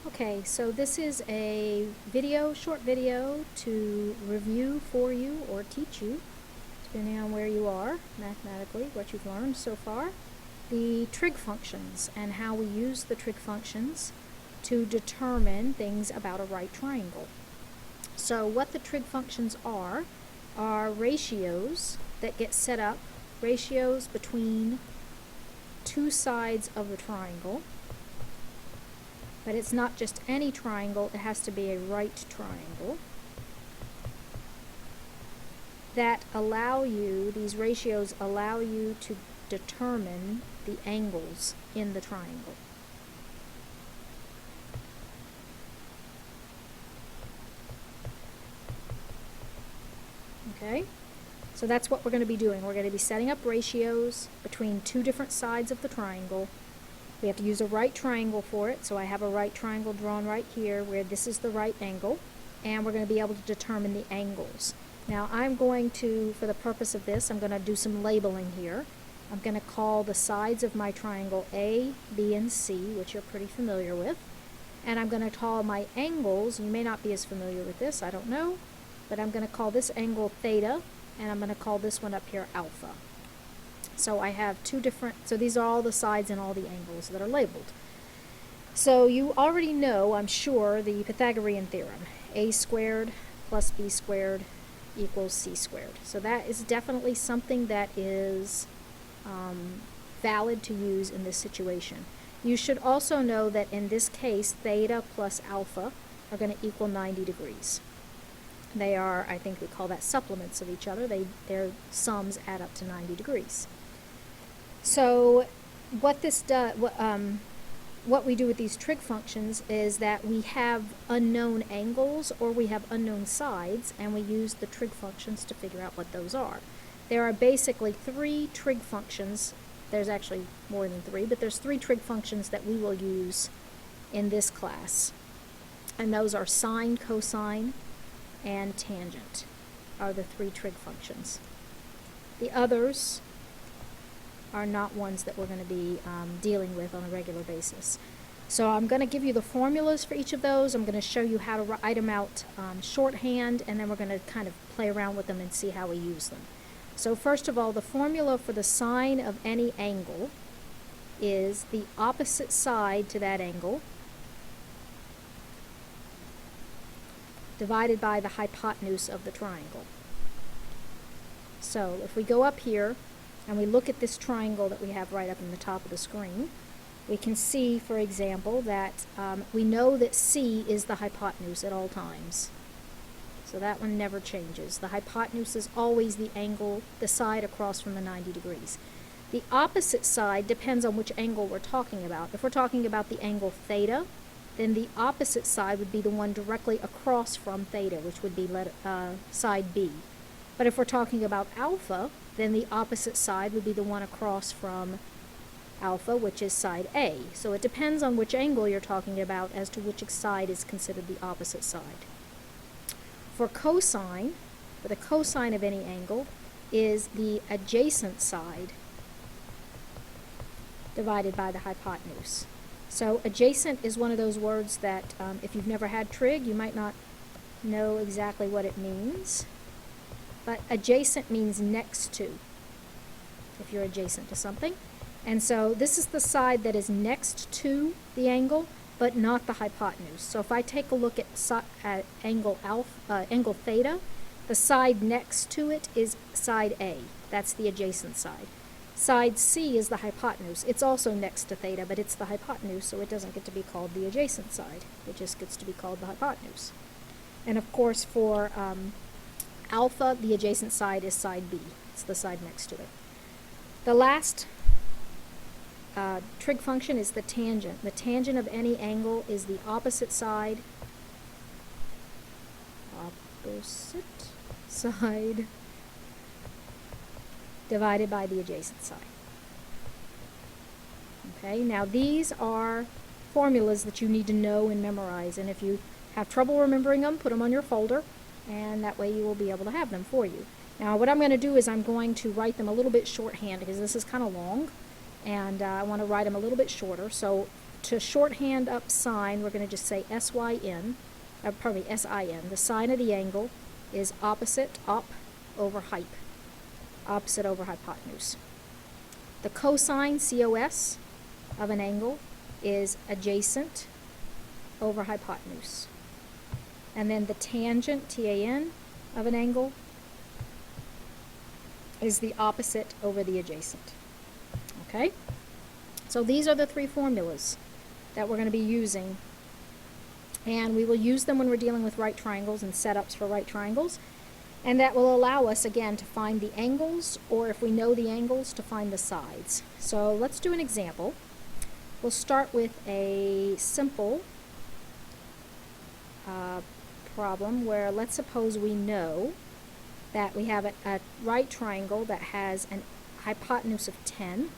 Okay, so this is a short video to review for you or teach you, depending on where you are mathematically, what you've learned so far, the trig functions and how we use the trig functions to determine things about a right triangle. So what the trig functions are ratios that get set up, ratios between two sides of the triangle. But it's not just any triangle, it has to be a right triangle, that these ratios allow you to determine the angles in the triangle. Okay, so that's what we're going to be doing. We're going to be setting up ratios between two different sides of the triangle. We have to use a right triangle for it, so I have a right triangle drawn right here where this is the right angle, and we're going to be able to determine the angles. Now I'm going to, for the purpose of this, I'm going to do some labeling here. I'm going to call the sides of my triangle A, B, and C, which you're pretty familiar with, and I'm going to call my angles, you may not be as familiar with this, I don't know, but I'm going to call this angle theta, and I'm going to call this one up here alpha. So I have so these are all the sides and all the angles that are labeled. So you already know, I'm sure, the Pythagorean theorem. A squared plus b squared equals c squared. So that is definitely something that is valid to use in this situation. You should also know that in this case, theta plus alpha are going to equal 90 degrees. They are, I think we call that supplements of each other. Their sums add up to 90 degrees. So what this does, what we do with these trig functions is that we have unknown angles or we have unknown sides, and we use the trig functions to figure out what those are. There are basically three trig functions. There's actually more than three, but there's three trig functions that we will use in this class. And those are sine, cosine, and tangent are the three trig functions. The others are not ones that we're going to be dealing with on a regular basis. So I'm going to give you the formulas for each of those. I'm going to show you how to write them out shorthand, and then we're going to kind of play around with them and see how we use them. So first of all, the formula for the sine of any angle is the opposite side to that angle divided by the hypotenuse of the triangle. So if we go up here and we look at this triangle that we have right up in the top of the screen, we can see, for example, that we know that C is the hypotenuse at all times. So that one never changes. The hypotenuse is always the angle, the side across from the 90 degrees. The opposite side depends on which angle we're talking about. If we're talking about the angle theta, then the opposite side would be the one directly across from theta, which would be side B. But if we're talking about alpha, then the opposite side would be the one across from alpha, which is side A. So it depends on which angle you're talking about as to which side is considered the opposite side. For cosine, the cosine of any angle is the adjacent side divided by the hypotenuse. So adjacent is one of those words that if you've never had trig, you might not know exactly what it means. But adjacent means next to, if you're adjacent to something. And so this is the side that is next to the angle, but not the hypotenuse. So if I take a look at angle theta, the side next to it is side A. That's the adjacent side. Side C is the hypotenuse. It's also next to theta, but it's the hypotenuse, so it doesn't get to be called the adjacent side. It just gets to be called the hypotenuse. And of course for alpha, the adjacent side is side B. It's the side next to it. The last trig function is the tangent. The tangent of any angle is the opposite side divided by the adjacent side. Okay, now these are formulas that you need to know and memorize, and if you have trouble remembering them, put them on your folder, and that way you will be able to have them for you. Now what I'm going to do is I'm going to write them a little bit shorthand because this is kind of long, and I want to write them a little bit shorter. So to shorthand up sine, we're going to just say SYN, pardon me, SIN. The sine of the angle is opposite, op over hype, opposite over hypotenuse. The cosine, COS, of an angle is adjacent over hypotenuse. And then the tangent, TAN, of an angle is the opposite over the adjacent. Okay? So these are the three formulas that we're going to be using. And we will use them when we're dealing with right triangles and setups for right triangles. And that will allow us, again, to find the angles, or if we know the angles, to find the sides. So let's do an example. We'll start with a simple problem where, let's suppose we know that we have a right triangle that has an hypotenuse of 10,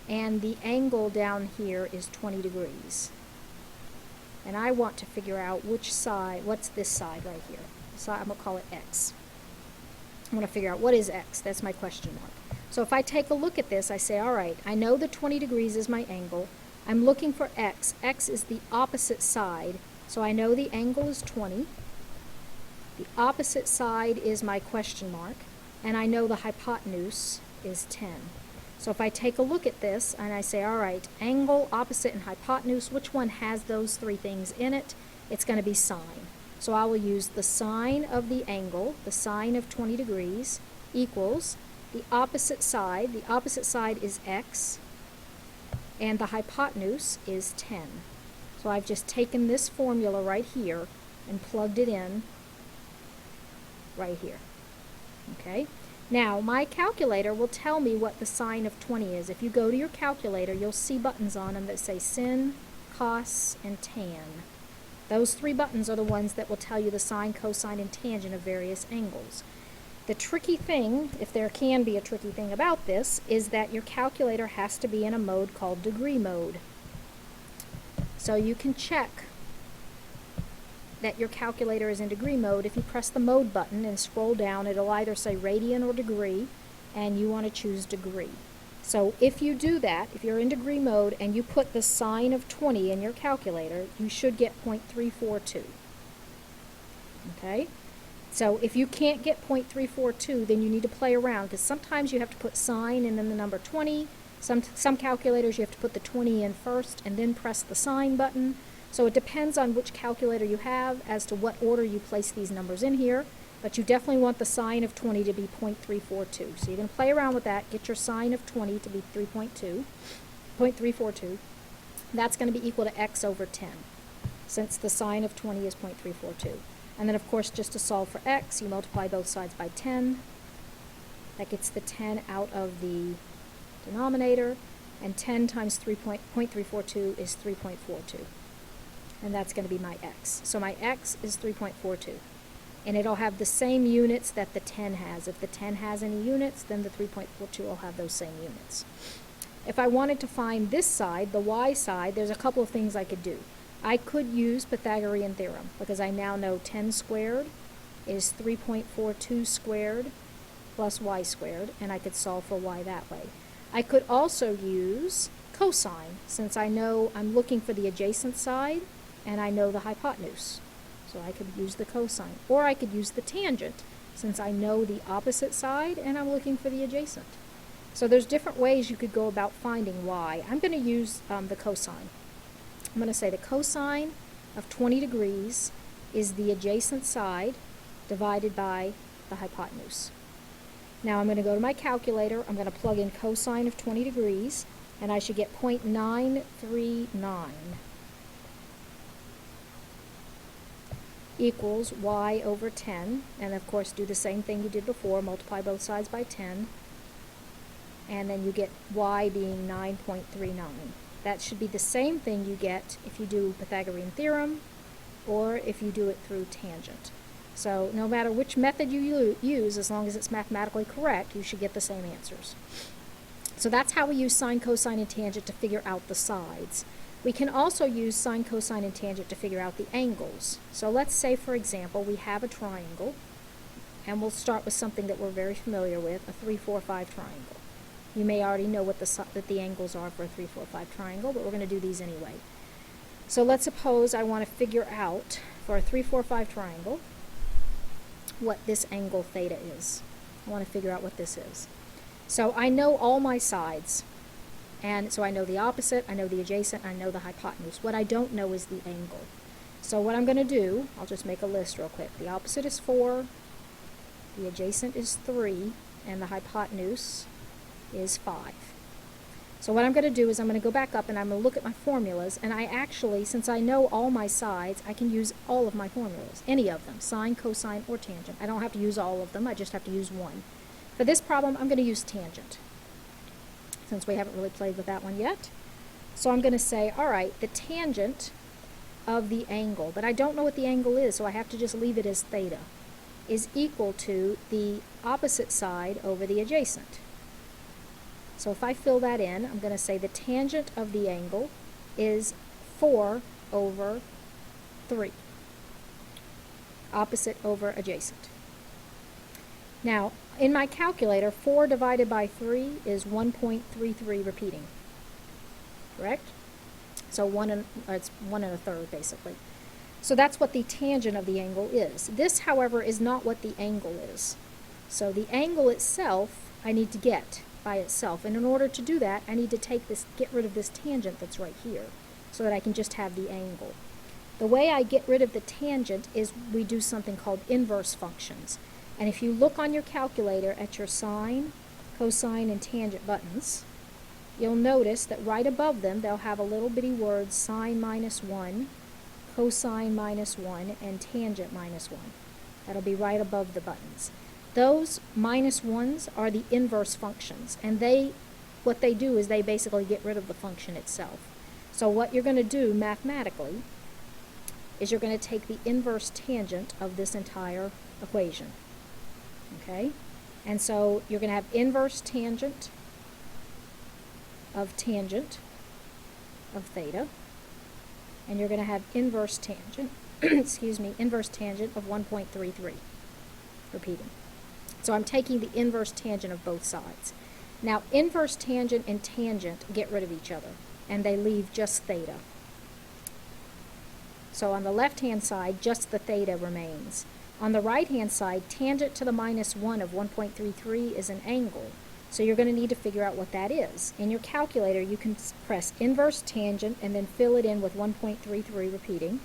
and the angle down here is 20 degrees. And I want to figure out which side, what's this side right here? So I'm going to call it X. I want to figure out what is X. That's my question mark. So if I take a look at this, I say, all right, I know the 20 degrees is my angle. I'm looking for X. X is the opposite side. So I know the angle is 20. The opposite side is my question mark. And I know the hypotenuse is 10. So if I take a look at this and I say, all right, angle, opposite, and hypotenuse, which one has those three things in it? It's going to be sine. So I will use the sine of the angle, the sine of 20 degrees, equals the opposite side. The opposite side is X, and the hypotenuse is 10. So I've just taken this formula right here and plugged it in right here. Okay? Now, my calculator will tell me what the sine of 20 is. If you go to your calculator, you'll see buttons on them that say sin, cos, and tan. Those three buttons are the ones that will tell you the sine, cosine, and tangent of various angles. The tricky thing, if there can be a tricky thing about this, is that your calculator has to be in a mode called degree mode. So you can check that your calculator is in degree mode. If you press the mode button and scroll down, it'll either say radian or degree, and you want to choose degree. So if you do that, if you're in degree mode and you put the sine of 20 in your calculator, you should get 0.342. Okay? So if you can't get 0.342, then you need to play around, because sometimes you have to put sine and then the number 20. Some calculators you have to put the 20 in first and then press the sine button. So it depends on which calculator you have as to what order you place these numbers in here, but you definitely want the sine of 20 to be 0.342. So you're going to play around with that, get your sine of 20 to be 0.342. That's going to be equal to x over 10, since the sine of 20 is 0.342. And then, of course, just to solve for x, you multiply both sides by 10. That gets the 10 out of the denominator, and 10 times 0.342 is 3.42. And that's going to be my x. So my x is 3.42. And it'll have the same units that the 10 has. If the 10 has any units, then the 3.42 will have those same units. If I wanted to find this side, the y side, there's a couple of things I could do. I could use Pythagorean theorem, because I now know 10 squared is 3.42 squared plus y squared, and I could solve for y that way. I could also use cosine, since I know I'm looking for the adjacent side, and I know the hypotenuse. So I could use the cosine. Or I could use the tangent, since I know the opposite side, and I'm looking for the adjacent. So there's different ways you could go about finding y. I'm going to use the cosine. I'm going to say the cosine of 20 degrees is the adjacent side divided by the hypotenuse. Now I'm going to go to my calculator. I'm going to plug in cosine of 20 degrees, and I should get 0.939 equals y over 10. And of course, do the same thing you did before. Multiply both sides by 10. And then you get y being 9.39. That should be the same thing you get if you do Pythagorean theorem or if you do it through tangent. So no matter which method you use, as long as it's mathematically correct, you should get the same answers. So that's how we use sine, cosine, and tangent to figure out the sides. We can also use sine, cosine, and tangent to figure out the angles. So let's say, for example, we have a triangle, and we'll start with something that we're very familiar with, a 3, 4, 5 triangle. You may already know what the angles are for a 3, 4, 5 triangle, but we're going to do these anyway. So let's suppose I want to figure out for a 3, 4, 5 triangle what this angle theta is. I want to figure out what this is. So I know all my sides, and so I know the opposite, I know the adjacent, I know the hypotenuse. What I don't know is the angle. So what I'm going to do, I'll just make a list real quick. The opposite is 4, the adjacent is 3, and the hypotenuse is 5. So what I'm going to do is I'm going to go back up and I'm going to look at my formulas, and I actually, since I know all my sides, I can use all of my formulas, any of them, sine, cosine, or tangent. I don't have to use all of them, I just have to use one. For this problem, I'm going to use tangent, since we haven't really played with that one yet. So I'm going to say, all right, the tangent of the angle, but I don't know what the angle is, so I have to just leave it as theta, is equal to the opposite side over the adjacent. So if I fill that in, I'm going to say the tangent of the angle is 4 over 3. Opposite over adjacent. Now, in my calculator, 4 divided by 3 is 1.33 repeating. Correct? So it's 1 1/3 basically. So that's what the tangent of the angle is. This, however, is not what the angle is. So the angle itself I need to get by itself, and in order to do that I need to get rid of this tangent that's right here so that I can just have the angle. The way I get rid of the tangent is we do something called inverse functions, and if you look on your calculator at your sine, cosine, and tangent buttons, you'll notice that right above them they'll have a little bitty word sine minus 1, cosine minus 1, and tangent minus 1. That'll be right above the buttons. Those minus 1s are the inverse functions, and what they do is they basically get rid of the function itself. So what you're going to do mathematically is you're going to take the inverse tangent of this entire equation. Okay? And so you're going to have inverse tangent of theta, and you're going to have inverse tangent, inverse tangent of 1.33, repeating. So I'm taking the inverse tangent of both sides. Now, inverse tangent and tangent get rid of each other, and they leave just theta. So on the left-hand side, just the theta remains. On the right-hand side, tangent to the minus 1 of 1.33 is an angle. So you're going to need to figure out what that is. In your calculator, you can press inverse tangent and then fill it in with 1.33 repeating,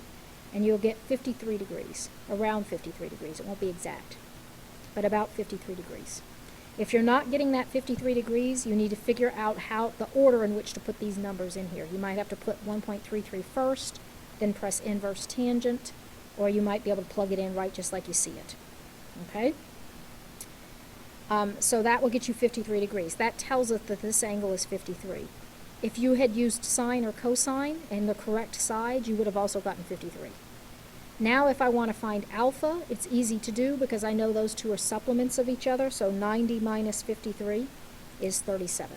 and you'll get 53 degrees, around 53 degrees. It won't be exact, but about 53 degrees. If you're not getting that 53 degrees, you need to figure out the order in which to put these numbers in here. You might have to put 1.33 first, then press inverse tangent, or you might be able to plug it in right just like you see it. Okay? So that will get you 53 degrees. That tells us that this angle is 53. If you had used sine or cosine and the correct side, you would have also gotten 53. Now if I want to find alpha, it's easy to do because I know those two are supplements of each other, so 90 minus 53 is 37.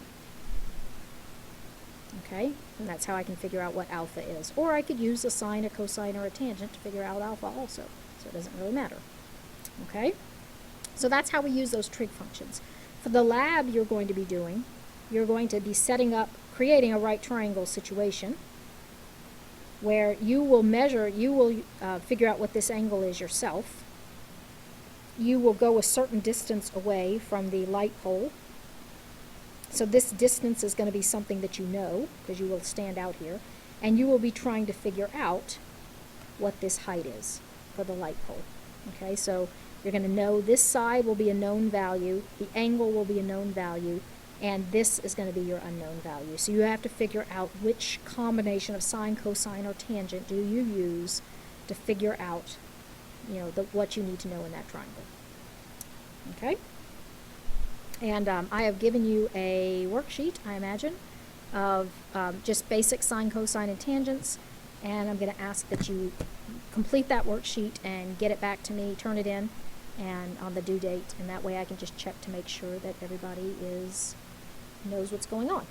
Okay, and that's how I can figure out what alpha is. Or I could use a sine, a cosine, or a tangent to figure out alpha also, so it doesn't really matter. Okay, so that's how we use those trig functions. For the lab you're going to be setting up, creating a right triangle situation where you will figure out what this angle is yourself. You will go a certain distance away from the light pole. So this distance is going to be something that you know, because you will stand out here, and you will be trying to figure out what this height is for the light pole. Okay, so you're going to know this side will be a known value, the angle will be a known value, and this is going to be your unknown value. So you have to figure out which combination of sine, cosine, or tangent do you use to figure out, what you need to know in that triangle. Okay? And I have given you a worksheet, I imagine, of just basic sine, cosine, and tangents, and I'm going to ask that you complete that worksheet and get it back to me, turn it in, and on the due date, and that way I can just check to make sure that everybody knows what's going on.